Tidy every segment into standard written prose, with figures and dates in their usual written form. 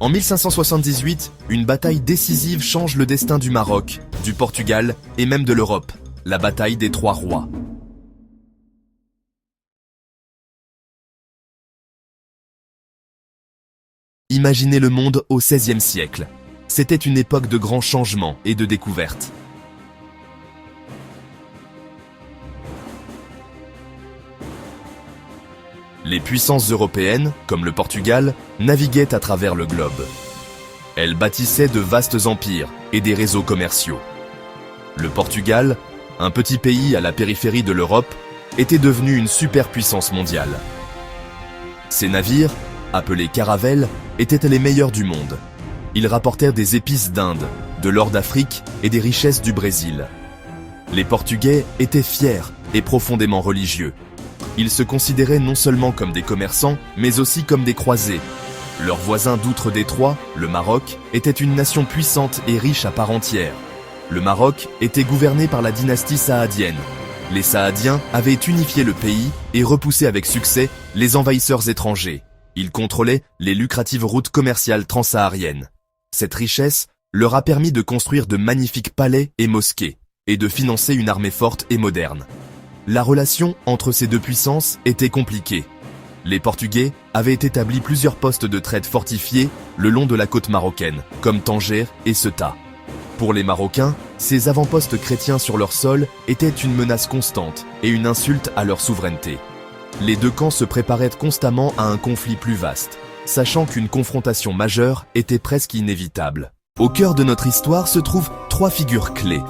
En 1578, une bataille décisive change le destin du Maroc, du Portugal et même de l'Europe, la bataille des Trois Rois. Imaginez le monde au XVIe siècle. C'était une époque de grands changements et de découvertes. Les puissances européennes, comme le Portugal, naviguaient à travers le globe. Elles bâtissaient de vastes empires et des réseaux commerciaux. Le Portugal, un petit pays à la périphérie de l'Europe, était devenu une superpuissance mondiale. Ces navires, appelés caravelles, étaient les meilleurs du monde. Ils rapportèrent des épices d'Inde, de l'or d'Afrique et des richesses du Brésil. Les Portugais étaient fiers et profondément religieux. Ils se considéraient non seulement comme des commerçants, mais aussi comme des croisés. Leur voisin d'outre-Détroit, le Maroc, était une nation puissante et riche à part entière. Le Maroc était gouverné par la dynastie saadienne. Les Saadiens avaient unifié le pays et repoussé avec succès les envahisseurs étrangers. Ils contrôlaient les lucratives routes commerciales transsahariennes. Cette richesse leur a permis de construire de magnifiques palais et mosquées, et de financer une armée forte et moderne. La relation entre ces deux puissances était compliquée. Les Portugais avaient établi plusieurs postes de traite fortifiés le long de la côte marocaine, comme Tanger et Ceuta. Pour les Marocains, ces avant-postes chrétiens sur leur sol étaient une menace constante et une insulte à leur souveraineté. Les deux camps se préparaient constamment à un conflit plus vaste, sachant qu'une confrontation majeure était presque inévitable. Au cœur de notre histoire se trouvent trois figures clés.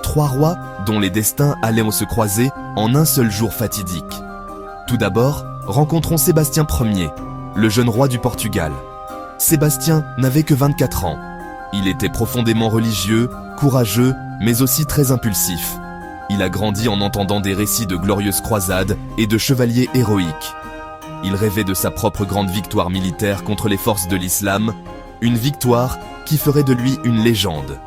Trois rois dont les destins allaient se croiser en un seul jour fatidique. Tout d'abord, rencontrons Sébastien Ier, le jeune roi du Portugal. Sébastien n'avait que 24 ans. Il était profondément religieux, courageux, mais aussi très impulsif. Il a grandi en entendant des récits de glorieuses croisades et de chevaliers héroïques. Il rêvait de sa propre grande victoire militaire contre les forces de l'islam, une victoire qui ferait de lui une légende.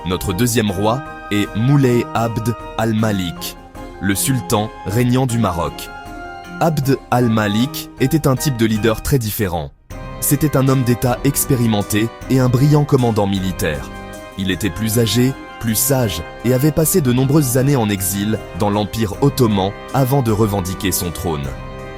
Notre deuxième roi est Moulay Abd al-Malik, le sultan régnant du Maroc. Abd al-Malik était un type de leader très différent. C'était un homme d'État expérimenté et un brillant commandant militaire. Il était plus âgé, plus sage et avait passé de nombreuses années en exil dans l'Empire ottoman avant de revendiquer son trône.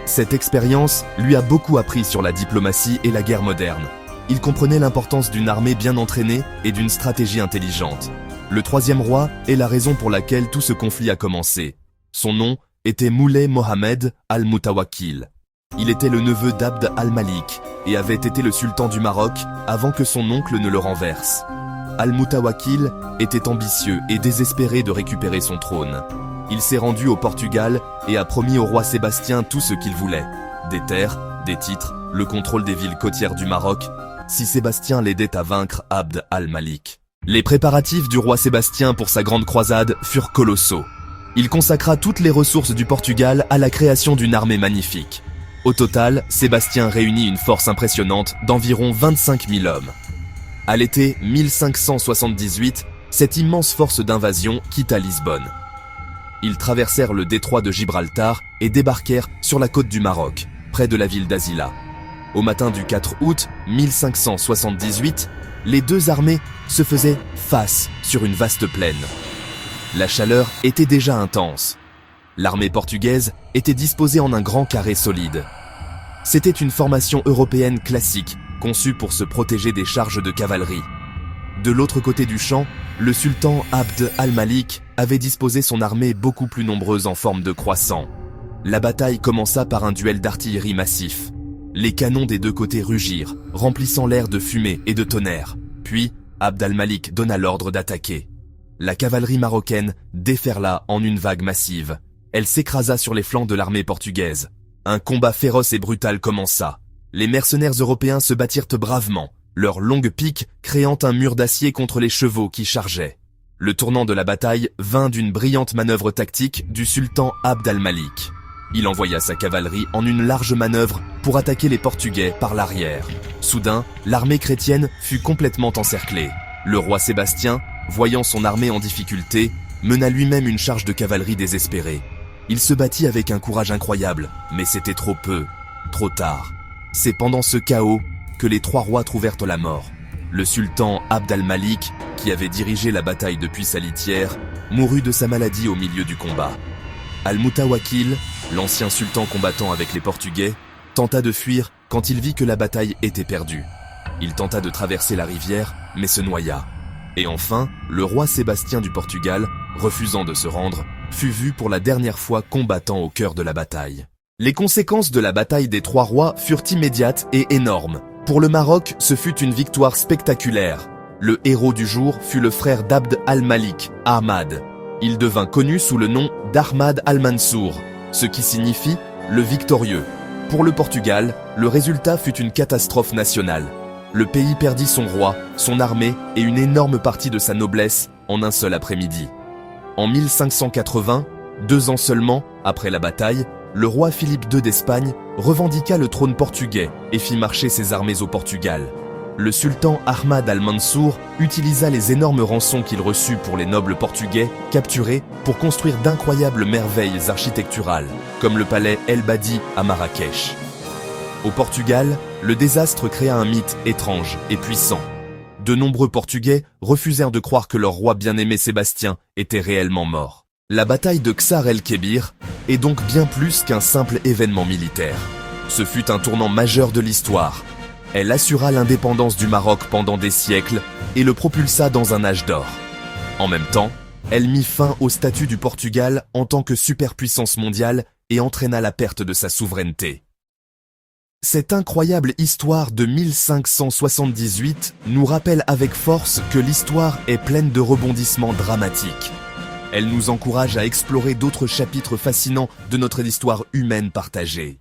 Cette expérience lui a beaucoup appris sur la diplomatie et la guerre moderne. Il comprenait l'importance d'une armée bien entraînée et d'une stratégie intelligente. Le troisième roi est la raison pour laquelle tout ce conflit a commencé. Son nom était Moulay Mohammed al-Moutawakkil. Il était le neveu d'Abd al-Malik et avait été le sultan du Maroc avant que son oncle ne le renverse. Al-Moutawakkil était ambitieux et désespéré de récupérer son trône. Il s'est rendu au Portugal et a promis au roi Sébastien tout ce qu'il voulait. Des terres, des titres, le contrôle des villes côtières du Maroc, si Sébastien l'aidait à vaincre Abd al-Malik. Les préparatifs du roi Sébastien pour sa grande croisade furent colossaux. Il consacra toutes les ressources du Portugal à la création d'une armée magnifique. Au total, Sébastien réunit une force impressionnante d'environ 25 000 hommes. À l'été 1578, cette immense force d'invasion quitta Lisbonne. Ils traversèrent le détroit de Gibraltar et débarquèrent sur la côte du Maroc, près de la ville d'Azila. Au matin du 4 août 1578, les deux armées se faisaient face sur une vaste plaine. La chaleur était déjà intense. L'armée portugaise était disposée en un grand carré solide. C'était une formation européenne classique, conçue pour se protéger des charges de cavalerie. De l'autre côté du champ, le sultan Abd al-Malik avait disposé son armée beaucoup plus nombreuse en forme de croissant. La bataille commença par un duel d'artillerie massif. Les canons des deux côtés rugirent, remplissant l'air de fumée et de tonnerre. Puis, Abd al-Malik donna l'ordre d'attaquer. La cavalerie marocaine déferla en une vague massive. Elle s'écrasa sur les flancs de l'armée portugaise. Un combat féroce et brutal commença. Les mercenaires européens se battirent bravement, leurs longues piques créant un mur d'acier contre les chevaux qui chargeaient. Le tournant de la bataille vint d'une brillante manœuvre tactique du sultan Abd al-Malik. Il envoya sa cavalerie en une large manœuvre pour attaquer les Portugais par l'arrière. Soudain, l'armée chrétienne fut complètement encerclée. Le roi Sébastien, voyant son armée en difficulté, mena lui-même une charge de cavalerie désespérée. Il se battit avec un courage incroyable, mais c'était trop peu, trop tard. C'est pendant ce chaos que les trois rois trouvèrent la mort. Le sultan Abd al-Malik, qui avait dirigé la bataille depuis sa litière, mourut de sa maladie au milieu du combat. Al-Mutawakkil, l'ancien sultan combattant avec les Portugais, tenta de fuir quand il vit que la bataille était perdue. Il tenta de traverser la rivière, mais se noya. Et enfin, le roi Sébastien du Portugal, refusant de se rendre, fut vu pour la dernière fois combattant au cœur de la bataille. Les conséquences de la bataille des Trois Rois furent immédiates et énormes. Pour le Maroc, ce fut une victoire spectaculaire. Le héros du jour fut le frère d'Abd al-Malik, Ahmad. Il devint connu sous le nom d'Ahmad al-Mansour, ce qui signifie « le victorieux ». Pour le Portugal, le résultat fut une catastrophe nationale. Le pays perdit son roi, son armée et une énorme partie de sa noblesse en un seul après-midi. En 1580, 2 ans seulement après la bataille, le roi Philippe II d'Espagne revendiqua le trône portugais et fit marcher ses armées au Portugal. Le sultan Ahmad al-Mansour utilisa les énormes rançons qu'il reçut pour les nobles portugais capturés pour construire d'incroyables merveilles architecturales, comme le palais El Badi à Marrakech. Au Portugal, le désastre créa un mythe étrange et puissant. De nombreux Portugais refusèrent de croire que leur roi bien-aimé Sébastien était réellement mort. La bataille de Ksar el-Kébir est donc bien plus qu'un simple événement militaire. Ce fut un tournant majeur de l'histoire. Elle assura l'indépendance du Maroc pendant des siècles et le propulsa dans un âge d'or. En même temps, elle mit fin au statut du Portugal en tant que superpuissance mondiale et entraîna la perte de sa souveraineté. Cette incroyable histoire de 1578 nous rappelle avec force que l'histoire est pleine de rebondissements dramatiques. Elle nous encourage à explorer d'autres chapitres fascinants de notre histoire humaine partagée.